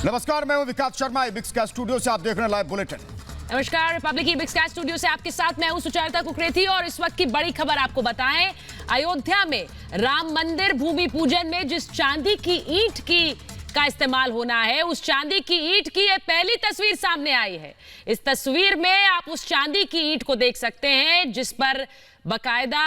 नमस्कार, मैं हूं विकास शर्मा। बिग स्काई स्टूडियो से आप देख रहे हैं लाइव बुलेटिन। नमस्कार, रिपब्लिक की बिग स्काई स्टूडियो से आपके साथ मैं हूं सुचारिता कुकरेती और इस वक्त की बड़ी खबर आपको बताएं। अयोध्या में राम मंदिर भूमि पूजन में जिस चांदी की ईंट का इस्तेमाल होना है, उस चांदी की ईंट की ये पहली तस्वीर सामने आई है। इस तस्वीर में आप उस चांदी की ईंट को देख सकते हैं जिस पर बकायदा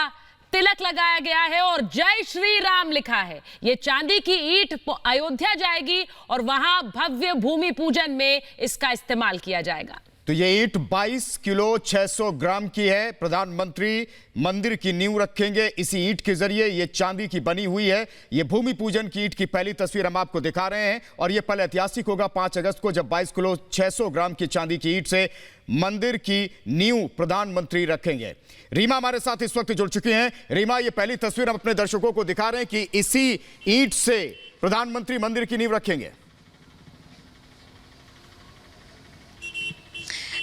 तिलक लगाया गया है और जय श्री राम लिखा है। ये चांदी की ईंट अयोध्या जाएगी और वहां भव्य भूमि पूजन में इसका इस्तेमाल किया जाएगा। तो ये ईंट 22 किलो 600 ग्राम की है। प्रधानमंत्री मंदिर की नींव रखेंगे इसी ईंट के जरिए। ये चांदी की बनी हुई है। ये भूमि पूजन की ईंट की पहली तस्वीर हम आपको दिखा रहे हैं और ये पल ऐतिहासिक होगा 5 अगस्त को, जब 22 किलो 600 ग्राम की चांदी की ईंट से मंदिर की नींव प्रधानमंत्री रखेंगे। रीमा हमारे साथ इस वक्त जुड़ चुकी हैं। रीमा, ये पहली तस्वीर हम अपने दर्शकों को दिखा रहे हैं कि इसी ईंट से प्रधानमंत्री मंदिर की नींव रखेंगे।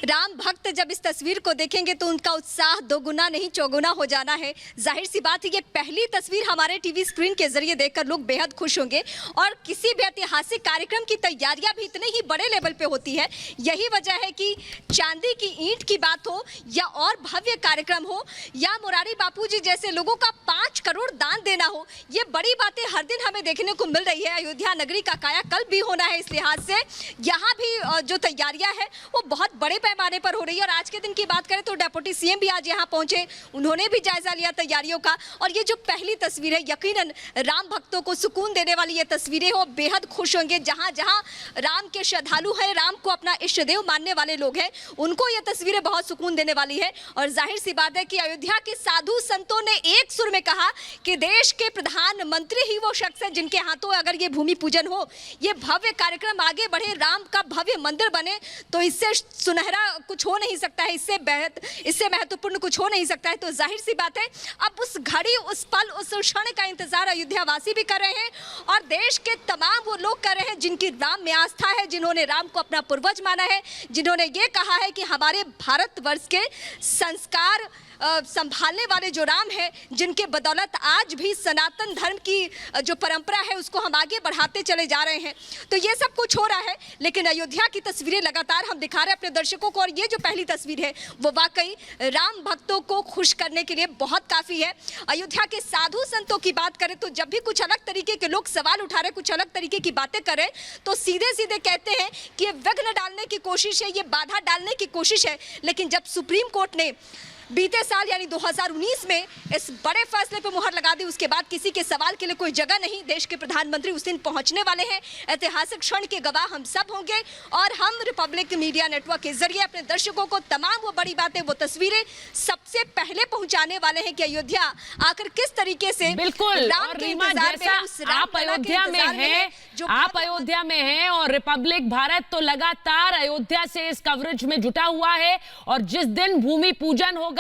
राम भक्त जब इस तस्वीर को देखेंगे तो उनका उत्साह दोगुना नहीं चौगुना हो जाना है। जाहिर सी बात है, ये पहली तस्वीर हमारे टीवी स्क्रीन के जरिए देखकर लोग बेहद खुश होंगे और किसी भी ऐतिहासिक कार्यक्रम की तैयारियां भी इतने ही बड़े लेवल पे होती है। यही वजह है कि चांदी की ईंट की बात हो या और भव्य कार्यक्रम हो या मुरारी बापू जी जैसे लोगों का 5 करोड़ दान देना हो, ये बड़ी बातें हर दिन हमें देखने को मिल रही है। अयोध्या नगरी का कायाकल्प भी होना है, इस लिहाज से यहाँ भी जो तैयारियां हैं वो बहुत बड़े पैमाने पर हो रही है। और आज के दिन की बात करें तो डिप्टी सीएम भी आज यहाँ पहुंचे, उन्होंने भी जायजा लिया तैयारियों का। और ये जो पहली तस्वीर है, यकीनन राम भक्तों को सुकून देने वाली ये तस्वीरें हो, बेहद खुश होंगे। जहां जहां राम के श्रद्धालु हैं, राम को अपना इष्ट देव मानने वाले लोग हैं, उनको ये तस्वीरें बहुत सुकून देने वाली है। और जाहिर सी बात है कि अयोध्या के साधु संतों ने एक सुर में कहा कि देश के प्रधानमंत्री ही वो शख्स है जिनके हाथों अगर ये भूमि पूजन हो, ये भव्य कार्यक्रम आगे बढ़े, राम का भव्य मंदिर बने, तो इससे सुनहरा कुछ हो नहीं सकता है, इससे महत्वपूर्ण कुछ हो नहीं सकता है। तो जाहिर सी बात है, अब उस घड़ी, उस पल, उस क्षण का इंतजार अयोध्यावासी भी कर रहे हैं और देश के तमाम वो लोग कर रहे हैं जिनकी राम में आस्था है, जिन्होंने राम को अपना पूर्वज माना है, जिन्होंने ये कहा है कि हमारे भारतवर्ष के संस्कार संभालने वाले जो राम है, जिनके बदौलत आज भी सनातन धर्म की जो परंपरा है उसको हम आगे बढ़ाते चले जा रहे हैं। तो ये सब कुछ हो रहा है, लेकिन अयोध्या की तस्वीरें लगातार हम दिखा रहे हैं अपने दर्शकों को। और ये जो पहली तस्वीर है वो वाकई राम भक्तों को खुश करने के लिए बहुत काफ़ी है। अयोध्या के साधु संतों की बात करें तो जब भी कुछ अलग तरीके के लोग सवाल उठा रहे, कुछ अलग तरीके की बातें करें, तो सीधे सीधे कहते हैं कि ये विघ्न डालने की कोशिश है, ये बाधा डालने की कोशिश है। लेकिन जब सुप्रीम कोर्ट ने बीते साल यानी 2019 में इस बड़े फैसले पर मुहर लगा दी, उसके बाद किसी के सवाल के लिए कोई जगह नहीं। देश के प्रधानमंत्री उस दिन पहुंचने वाले हैं। ऐतिहासिक क्षण के गवाह हम सब होंगे और हम रिपब्लिक मीडिया नेटवर्क के जरिए अपने दर्शकों को तमाम वो बड़ी बातें, वो तस्वीरें सबसे पहले पहुंचाने वाले हैं कि अयोध्या आखिर किस तरीके से बिल्कुल। और रीमा, जैसा आप अयोध्या में हैं, आप अयोध्या में हैं और रिपब्लिक भारत तो लगातार अयोध्या से इस कवरेज में जुटा हुआ है और जिस दिन भूमि पूजन होगा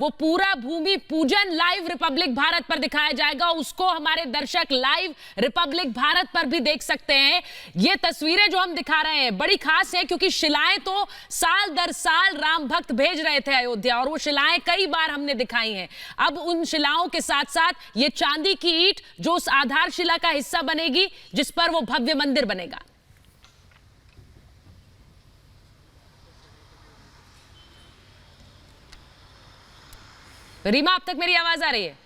वो पूरा भूमि पूजन लाइव रिपब्लिक भारत पर दिखाया जाएगा। उसको हमारे दर्शक लाइव रिपब्लिक भारत पर भी देख सकते हैं। ये तस्वीरें जो हम दिखा रहे हैं बड़ी खास है क्योंकि शिलाएं तो साल दर साल राम भक्त भेज रहे थे अयोध्या और वो शिलाएं कई बार हमने दिखाई हैं। अब उन शिलाओं के साथ साथ ये चांदी की ईंट जो उस आधारशिला का हिस्सा बनेगी जिस पर वो भव्य मंदिर बनेगा। रीमा, अब तक मेरी आवाज आ रही है?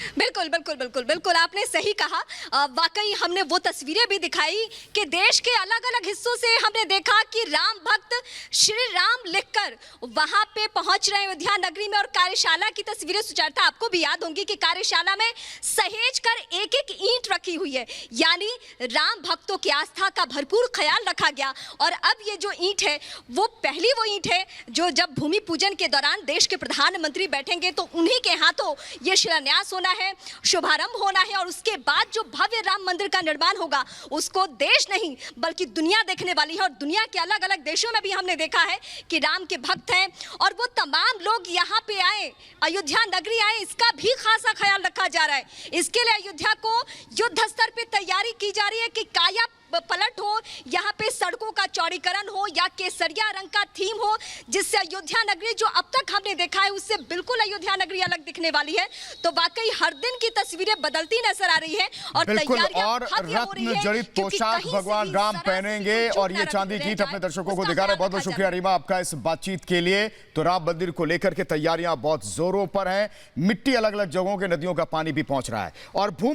बिल्कुल बिल्कुल बिल्कुल बिल्कुल आपने सही कहा। वाकई हमने वो तस्वीरें भी दिखाई कि देश के अलग अलग हिस्सों से हमने देखा कि राम भक्त श्री राम लिखकर वहां पे पहुंच रहे हैं अयोध्या नगरी में। और कार्यशाला की तस्वीरें सुचारिता आपको भी याद होंगी कि कार्यशाला में सहेज कर एक एक ईंट रखी हुई है, यानी राम भक्तों की आस्था का भरपूर ख्याल रखा गया। और अब ये जो ईंट है वो पहली वो ईंट है जो जब भूमि पूजन के दौरान देश के प्रधानमंत्री बैठेंगे तो उन्हीं के हाथों ये शिलान्यास होना है, शुभारंभ होना है। और उसके बाद जो भव्य राम मंदिर का निर्माण होगा उसको देश नहीं बल्कि दुनिया देखने वाली है। और दुनिया के अलग अलग देशों में भी हमने देखा है कि राम के भक्त हैं और वो तमाम लोग यहाँ पे आए, अयोध्या नगरी आए, इसका भी खासा ख्याल रखा जा रहा है। इसके लिए अयोध्या को युद्ध स्तर पे तैयारी की जा रही है कि काया पलट हो, यहाँ पे सड़कों का चौड़ीकरण हो या केसरिया रंग का थीम हो, जिससे अयोध्या नगरी जो अब तक हमने देखा है उससे बिल्कुल अयोध्या नगरी अलग दिखने वाली है। तो वाकई हर दिन की तस्वीरें बदलती नजर आ रही है और बिल्कुल, तैयारियां और भव्य हो रही है, रत्न जड़ित क्योंकि पोशाक कहीं से भगवान भी राम जरा सी पहनेंगे कोई चूक और ना ये रह चांदी की ईंट जाए, अपने दर्शकों को उसका दिखा रहे हैं। ख्याल बहुत बहुत रखा शुक्रिया जाए। रीमा आपका इस बातचीत के लिए। तो राम मंदिर को लेकर के तैयारियां बहुत जोरों पर हैं, मिट्टी अलग अलग जगहों के नदियों का पानी भी पहुंच रहा है और